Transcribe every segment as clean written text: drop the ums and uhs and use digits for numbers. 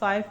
5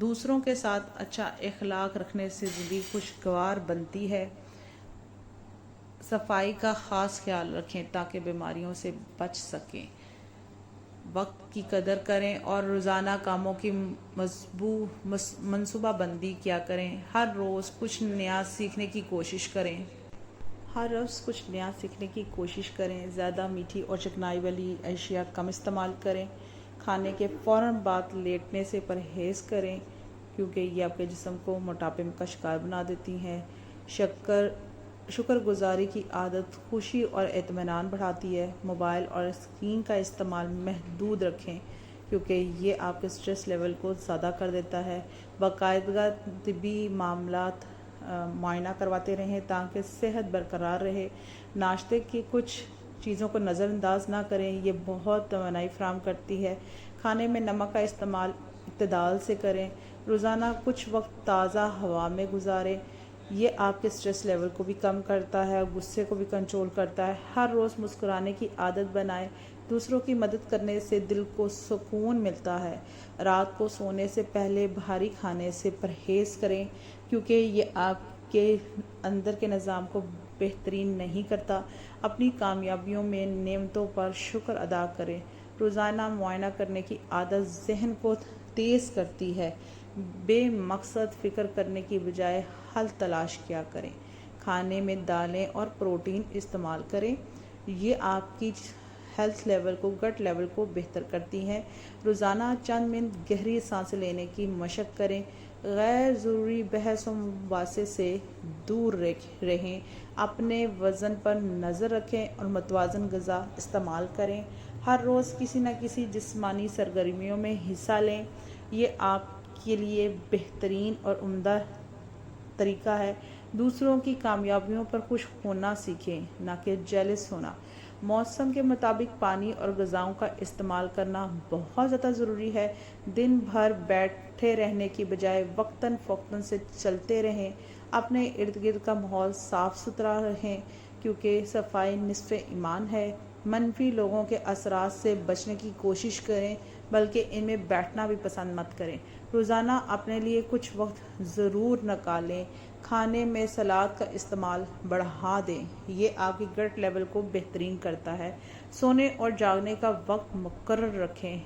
دوسروں کے ساتھ اچھا اخلاق رکھنے سے زندگی خوشگوار بنتی ہے۔ صفائی کا خاص خیال رکھیں تاکہ بیماریوں سے بچ سکیں۔ وقت کی قدر کریں اور روزانہ کاموں کی منصوبہ بندی کیا کریں۔ ہر روز کچھ نیا سیکھنے کی کوشش کریں۔ زیادہ میٹھی اور چکنائی والی اشیاء کم استعمال کریں۔ کھانے کے فوراً بعد لیٹنے سے پرہیز کریں کیونکہ یہ آپ کے جسم کو موٹاپے کا شکار بنا دیتی ہیں۔ شکر گزاری کی عادت خوشی اور اطمینان بڑھاتی ہے۔ موبائل اور اسکرین کا استعمال محدود رکھیں کیونکہ یہ آپ کے سٹریس لیول کو زیادہ کر دیتا ہے۔ باقاعدہ طبی معائنہ کرواتے رہیں تاکہ صحت برقرار رہے۔ ناشتے کی کچھ چیزوں کو نظر انداز نہ کریں، یہ بہت توانائی فراہم کرتی ہے۔ کھانے میں نمک کا استعمال اعتدال سے کریں۔ روزانہ کچھ وقت تازہ ہوا میں گزاریں، یہ آپ کے سٹریس لیول کو بھی کم کرتا ہے اور غصے کو بھی کنٹرول کرتا ہے۔ ہر روز مسکرانے کی عادت بنائیں، دوسروں کی مدد کرنے سے دل کو سکون ملتا ہے۔ رات کو سونے سے پہلے بھاری کھانے سے پرہیز کریں کیونکہ یہ آپ کے اندر کے نظام کو بہترین نہیں کرتا۔ اپنی کامیابیوں میں نعمتوں پر شکر ادا کریں۔ روزانہ معائنہ کرنے کی عادت ذہن کو تیز کرتی ہے۔ بے مقصد فکر کرنے کی بجائے حل تلاش کیا کریں۔ کھانے میں دالیں اور پروٹین استعمال کریں، یہ آپ کی ہیلتھ لیول کو گٹ لیول کو بہتر کرتی ہیں۔ روزانہ چند منٹ گہری سانسیں لینے کی مشق کریں۔ غیر ضروری بحث و مباحثے سے دور رہیں۔ اپنے وزن پر نظر رکھیں اور متوازن غذا استعمال کریں۔ ہر روز کسی نہ کسی جسمانی سرگرمیوں میں حصہ لیں، یہ آپ کے لیے بہترین اور عمدہ طریقہ ہے۔ دوسروں کی کامیابیوں پر خوش ہونا سیکھیں، نہ کہ جیلس ہونا۔ موسم کے مطابق پانی اور غذاؤں کا استعمال کرنا بہت زیادہ ضروری ہے۔ دن بھر بیٹھے رہنے کی بجائے وقتاً فوقتاً سے چلتے رہیں۔ اپنے ارد گرد کا ماحول صاف ستھرا رکھیں کیونکہ صفائی نصف ایمان ہے۔ منفی لوگوں کے اثرات سے بچنے کی کوشش کریں بلکہ ان میں بیٹھنا بھی پسند مت کریں۔ روزانہ اپنے لیے کچھ وقت ضرور نکالیں۔ کھانے میں سلاد کا استعمال بڑھا دیں، یہ آپ کی گٹ لیول کو بہترین کرتا ہے۔ سونے اور جاگنے کا وقت مقرر رکھیں۔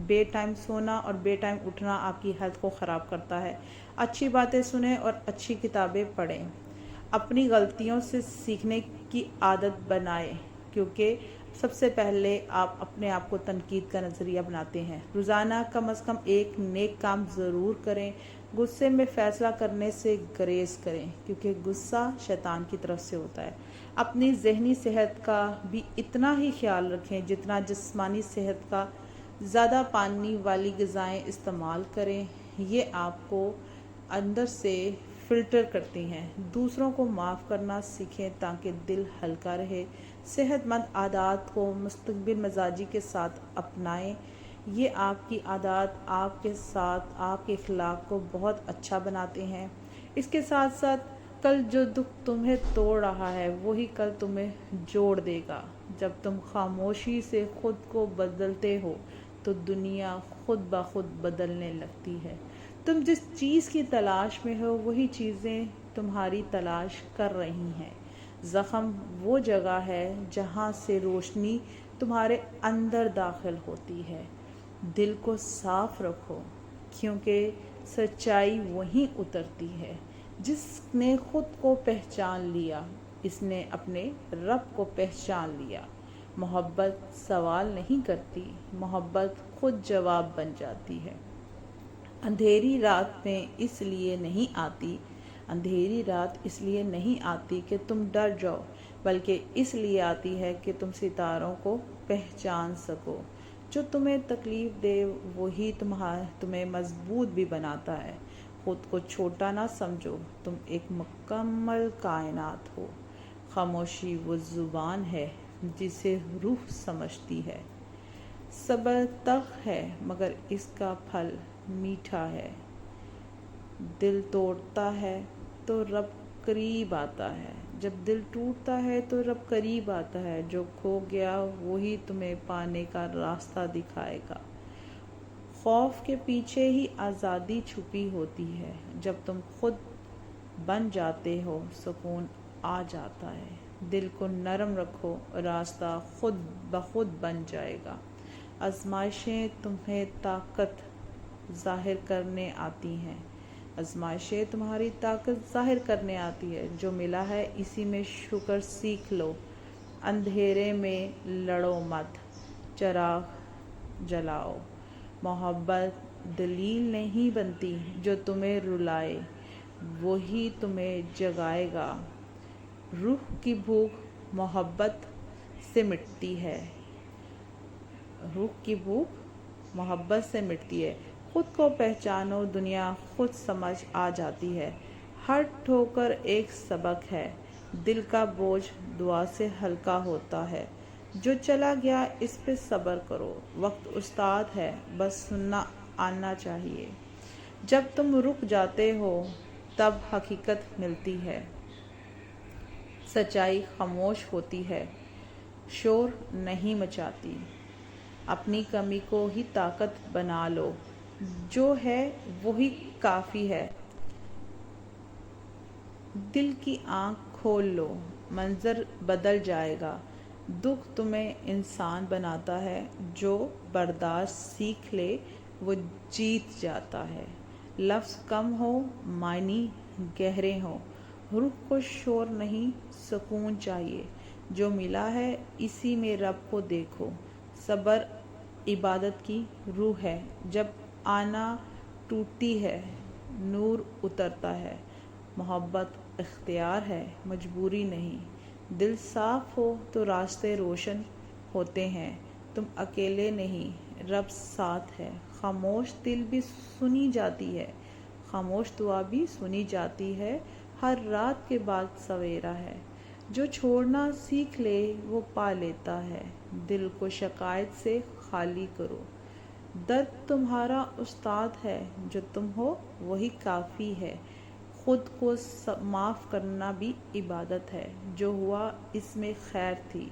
بے ٹائم سونا اور بے ٹائم اٹھنا آپ کی ہیلتھ کو خراب کرتا ہے۔ اچھی باتیں سنیں اور اچھی کتابیں پڑھیں۔ اپنی غلطیوں سے سیکھنے کی عادت بنائیں کیونکہ سب سے پہلے آپ اپنے آپ کو تنقید کا نظریہ بناتے ہیں۔ روزانہ کم از کم ایک نیک کام ضرور کریں۔ غصے میں فیصلہ کرنے سے گریز کریں کیونکہ غصہ شیطان کی طرف سے ہوتا ہے۔ اپنی ذہنی صحت کا بھی اتنا ہی خیال رکھیں جتنا جسمانی صحت کا۔ زیادہ پانی والی غذائیں استعمال کریں، یہ آپ کو اندر سے فلٹر کرتی ہیں۔ دوسروں کو معاف کرنا سیکھیں تاکہ دل ہلکا رہے۔ صحت مند عادات کو مستقبل مزاجی کے ساتھ اپنائیں، یہ آپ کی عادات آپ کے ساتھ آپ کے اخلاق کو بہت اچھا بناتے ہیں۔ اس کے ساتھ ساتھ کل جو دکھ تمہیں توڑ رہا ہے وہی کل تمہیں جوڑ دے گا۔ جب تم خاموشی سے خود کو بدلتے ہو تو دنیا خود بخود بدلنے لگتی ہے۔ تم جس چیز کی تلاش میں ہو وہی چیزیں تمہاری تلاش کر رہی ہیں۔ زخم وہ جگہ ہے جہاں سے روشنی تمہارے اندر داخل ہوتی ہے۔ دل کو صاف رکھو کیونکہ سچائی وہیں اترتی ہے۔ جس نے خود کو پہچان لیا اس نے اپنے رب کو پہچان لیا۔ محبت سوال نہیں کرتی، محبت خود جواب بن جاتی ہے۔ اندھیری رات اس لیے نہیں آتی کہ تم ڈر جاؤ بلکہ اس لیے آتی ہے کہ تم ستاروں کو پہچان سکو۔ جو تمہیں تکلیف دے وہی تمہیں مضبوط بھی بناتا ہے۔ خود کو چھوٹا نہ سمجھو، تم ایک مکمل کائنات ہو۔ خاموشی وہ زبان ہے جسے روح سمجھتی ہے۔ صبر تلخ ہے مگر اس کا پھل میٹھا ہے۔ دل توڑتا ہے تو رب قریب آتا ہے، جب دل ٹوٹتا ہے تو رب قریب آتا ہے۔ جو کھو گیا وہی تمہیں پانے کا راستہ دکھائے گا۔ خوف کے پیچھے ہی آزادی چھپی ہوتی ہے. جب تم خود بن جاتے ہو سکون آ جاتا ہے. دل کو نرم رکھو، راستہ خود بخود بن جائے گا. آزمائشیں تمہیں طاقت ظاہر کرنے آتی ہیں. آزمائشیں تمہاری طاقت ظاہر کرنے آتی ہے. جو ملا ہے اسی میں شکر سیکھ لو. اندھیرے میں لڑو مت، چراغ جلاؤ. محبت دلیل نہیں بنتی. جو تمہیں رلائے وہی تمہیں جگائے گا. روح کی بھوک محبت سے مٹتی ہے. روح کی بھوک محبت سے مٹتی ہے. خود کو پہچانو، دنیا خود سمجھ آ جاتی ہے. ہر ٹھوکر ایک سبق ہے. دل کا بوجھ دعا سے ہلکا ہوتا ہے. جو چلا گیا اس پہ صبر کرو. وقت استاد ہے، بس سننا آنا چاہیے. جب تم رک جاتے ہو تب حقیقت ملتی ہے. سچائی خاموش ہوتی ہے، شور نہیں مچاتی. اپنی کمی کو ہی طاقت بنا لو. جو ہے وہی کافی ہے. دل کی آنکھ کھول لو، منظر بدل جائے گا. دکھ تمہیں انسان بناتا ہے. جو برداشت سیکھ لے وہ جیت جاتا ہے. لفظ کم ہو، معنی گہرے ہوں. روح کو شور نہیں، سکون چاہیے. جو ملا ہے اسی میں رب کو دیکھو. صبر عبادت کی روح ہے. جب آنا ٹوٹتی ہے نور اترتا ہے. محبت اختیار ہے، مجبوری نہیں. دل صاف ہو تو راستے روشن ہوتے ہیں. تم اکیلے نہیں، رب ساتھ ہے. خاموش دل بھی سنی جاتی ہے، خاموش دعا بھی سنی جاتی ہے. ہر رات کے بعد سویرا ہے. جو چھوڑنا سیکھ لے وہ پا لیتا ہے. دل کو شکایت سے خالی کرو. درد تمہارا استاد ہے. جو تم ہو وہی کافی ہے. خود کو معاف کرنا بھی عبادت ہے. جو ہوا اس میں خیر تھی.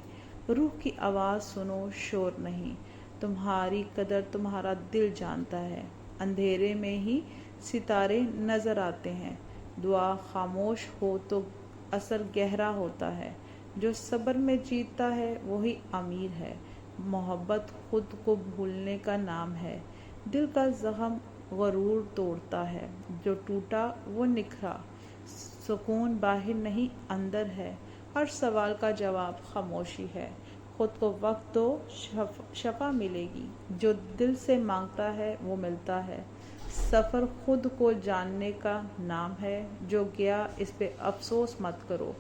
روح کی آواز سنو، شور نہیں. تمہاری قدر تمہارا دل جانتا ہے. اندھیرے میں ہی ستارے نظر آتے ہیں. دعا خاموش ہو تو اثر گہرا ہوتا ہے. جو صبر میں جیتتا ہے وہی امیر ہے. محبت خود کو بھولنے کا نام ہے. دل کا زخم غرور توڑتا ہے. جو ٹوٹا وہ نکھرا. سکون باہر نہیں اندر ہے. ہر سوال کا جواب خاموشی ہے. خود کو وقت دو، شفا ملے گی. جو دل سے مانگتا ہے وہ ملتا ہے. سفر خود کو جاننے کا نام ہے. جو گیا اس پہ افسوس مت کرو.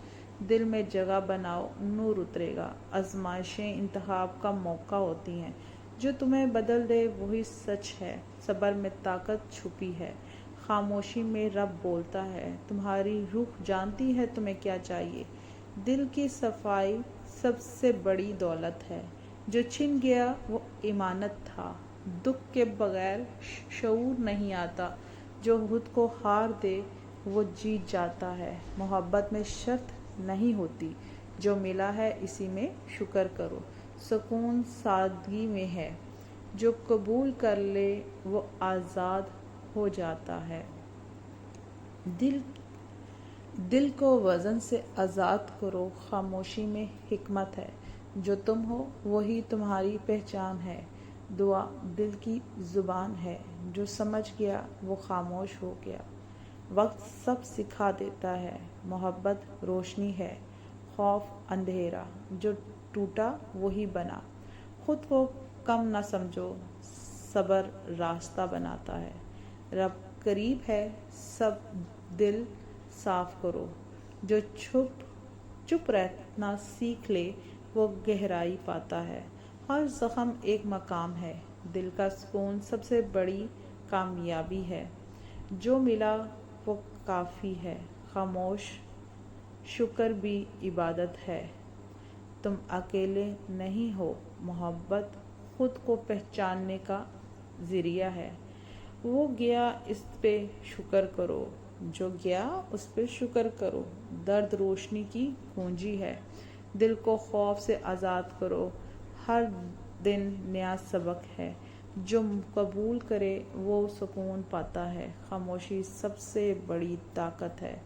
دل میں جگہ بناؤ، نور اترے گا. آزمائشیں انتخاب کا موقع ہوتی ہیں. جو تمہیں بدل دے وہی سچ ہے. صبر میں طاقت چھپی ہے، خاموشی میں رب بولتا ہے. تمہاری روح جانتی ہے تمہیں کیا چاہیے. دل کی صفائی سب سے بڑی دولت ہے. جو چھن گیا وہ امانت تھا. دکھ کے بغیر شعور نہیں آتا. جو خود کو ہار دے وہ جیت جاتا ہے. محبت میں شرط نہیں ہوتی. جو ملا ہے اسی میں شکر کرو. سکون سادگی میں ہے. جو قبول کر لے وہ آزاد ہو جاتا ہے. دل کو وزن سے آزاد کرو. خاموشی میں حکمت ہے. جو تم ہو وہی تمہاری پہچان ہے. دعا دل کی زبان ہے. جو سمجھ گیا وہ خاموش ہو گیا. وقت سب سکھا دیتا ہے. محبت روشنی ہے، خوف اندھیرا. جو ٹوٹا وہی بنا. خود کو کم نہ سمجھو، صبر راستہ بناتا ہے. رب قریب ہے، سب دل صاف کرو. جو چپ رہنا سیکھ لے وہ گہرائی پاتا ہے. ہر زخم ایک مقام ہے. دل کا سکون سب سے بڑی کامیابی ہے. جو ملا وہ کافی ہے. خاموش شکر بھی عبادت ہے. تم اکیلے نہیں ہو. محبت خود کو پہچاننے کا ذریعہ ہے. وہ گیا اس پہ شکر کرو. جو گیا اس پہ شکر کرو. درد روشنی کی کنجی ہے. دل کو خوف سے آزاد کرو. ہر دن نیا سبق ہے. جو قبول کرے وہ سکون پاتا ہے۔ خاموشی سب سے بڑی طاقت ہے۔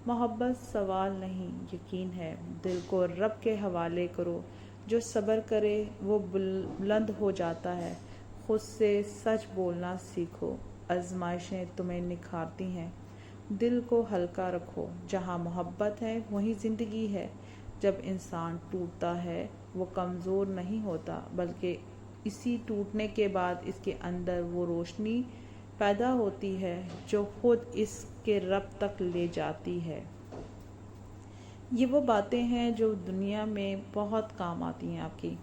محبت سوال نہیں، یقین ہے۔ دل کو رب کے حوالے کرو۔ جو صبر کرے وہ بلند ہو جاتا ہے۔ خود سے سچ بولنا سیکھو، آزمائشیں تمہیں نکھارتی ہیں۔ دل کو ہلکا رکھو، جہاں محبت ہے وہیں زندگی ہے۔ جب انسان ٹوٹتا ہے وہ کمزور نہیں ہوتا، بلکہ اسی ٹوٹنے کے بعد اس کے اندر وہ روشنی پیدا ہوتی ہے جو خود اس کے رب تک لے جاتی ہے۔ یہ وہ باتیں ہیں جو دنیا میں بہت کام آتی ہیں آپ کی۔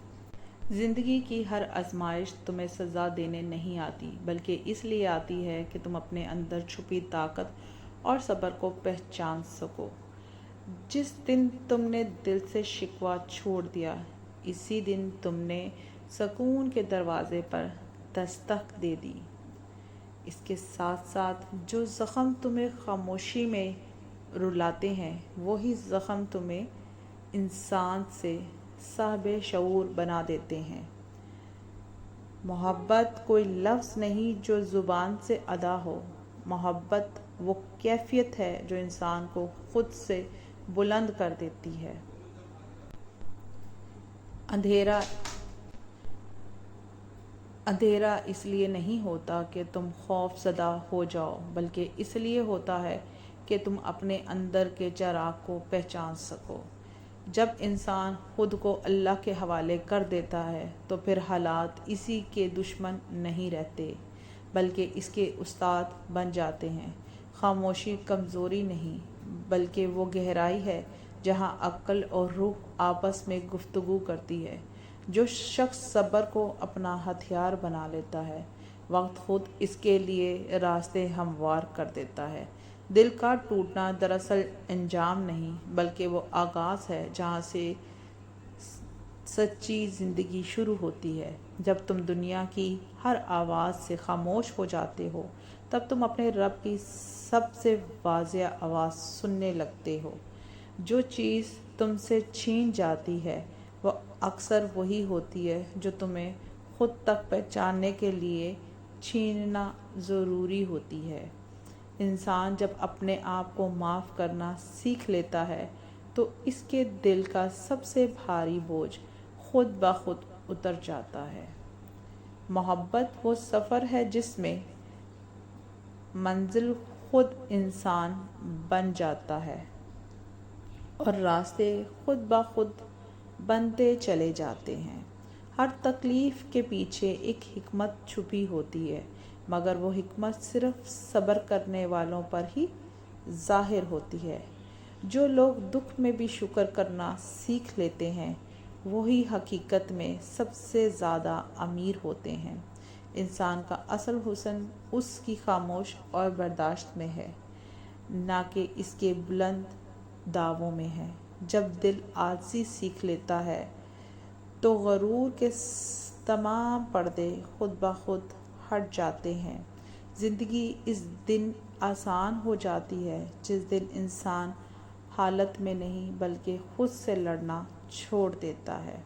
زندگی کی ہر آزمائش تمہیں سزا دینے نہیں آتی، بلکہ اس لیے آتی ہے کہ تم اپنے اندر چھپی طاقت اور صبر کو پہچان سکو۔ جس دن تم نے دل سے شکوہ چھوڑ دیا، اسی دن تم نے سکون کے دروازے پر دستک دے دی۔ اس کے ساتھ ساتھ جو زخم تمہیں خاموشی میں رلاتے ہیں، وہی زخم تمہیں انسان سے صاحب شعور بنا دیتے ہیں۔ محبت کوئی لفظ نہیں جو زبان سے ادا ہو، محبت وہ کیفیت ہے جو انسان کو خود سے بلند کر دیتی ہے۔ اندھیرا اس لیے نہیں ہوتا کہ تم خوف زدہ ہو جاؤ، بلکہ اس لیے ہوتا ہے کہ تم اپنے اندر کے چراغ کو پہچان سکو۔ جب انسان خود کو اللہ کے حوالے کر دیتا ہے تو پھر حالات اسی کے دشمن نہیں رہتے، بلکہ اس کے استاد بن جاتے ہیں۔ خاموشی کمزوری نہیں، بلکہ وہ گہرائی ہے جہاں عقل اور روح آپس میں گفتگو کرتی ہے۔ جو شخص صبر کو اپنا ہتھیار بنا لیتا ہے، وقت خود اس کے لیے راستے ہموار کر دیتا ہے۔ دل کا ٹوٹنا دراصل انجام نہیں، بلکہ وہ آغاز ہے جہاں سے سچی زندگی شروع ہوتی ہے۔ جب تم دنیا کی ہر آواز سے خاموش ہو جاتے ہو، تب تم اپنے رب کی سب سے واضح آواز سننے لگتے ہو۔ جو چیز تم سے چھین جاتی ہے وہ اکثر وہی ہوتی ہے جو تمہیں خود تک پہچاننے کے لیے چھیننا ضروری ہوتی ہے۔ انسان جب اپنے آپ کو معاف کرنا سیکھ لیتا ہے تو اس کے دل کا سب سے بھاری بوجھ خود بخود اتر جاتا ہے۔ محبت وہ سفر ہے جس میں منزل خود انسان بن جاتا ہے اور راستے خود بخود بنتے چلے جاتے ہیں۔ ہر تکلیف کے پیچھے ایک حکمت چھپی ہوتی ہے، مگر وہ حکمت صرف صبر کرنے والوں پر ہی ظاہر ہوتی ہے۔ جو لوگ دکھ میں بھی شکر کرنا سیکھ لیتے ہیں، وہی حقیقت میں سب سے زیادہ امیر ہوتے ہیں۔ انسان کا اصل حسن اس کی خاموش اور برداشت میں ہے، نہ کہ اس کے بلند دعووں میں ہے۔ جب دل عاجزی سیکھ لیتا ہے تو غرور کے تمام پردے خود بخود ہٹ جاتے ہیں۔ زندگی اس دن آسان ہو جاتی ہے جس دن انسان حالت میں نہیں بلکہ خود سے لڑنا چھوڑ دیتا ہے۔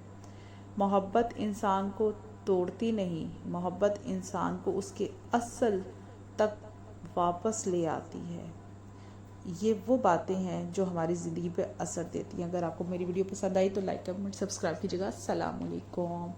محبت انسان کو توڑتی نہیں، محبت انسان کو اس کے اصل تک واپس لے آتی ہے۔ یہ وہ باتیں ہیں جو ہماری زندگی پہ اثر دیتی ہیں۔ اگر آپ کو میری ویڈیو پسند آئی تو لائک، کمنٹ، سبسکرائب کیجیے گا۔ السلام علیکم۔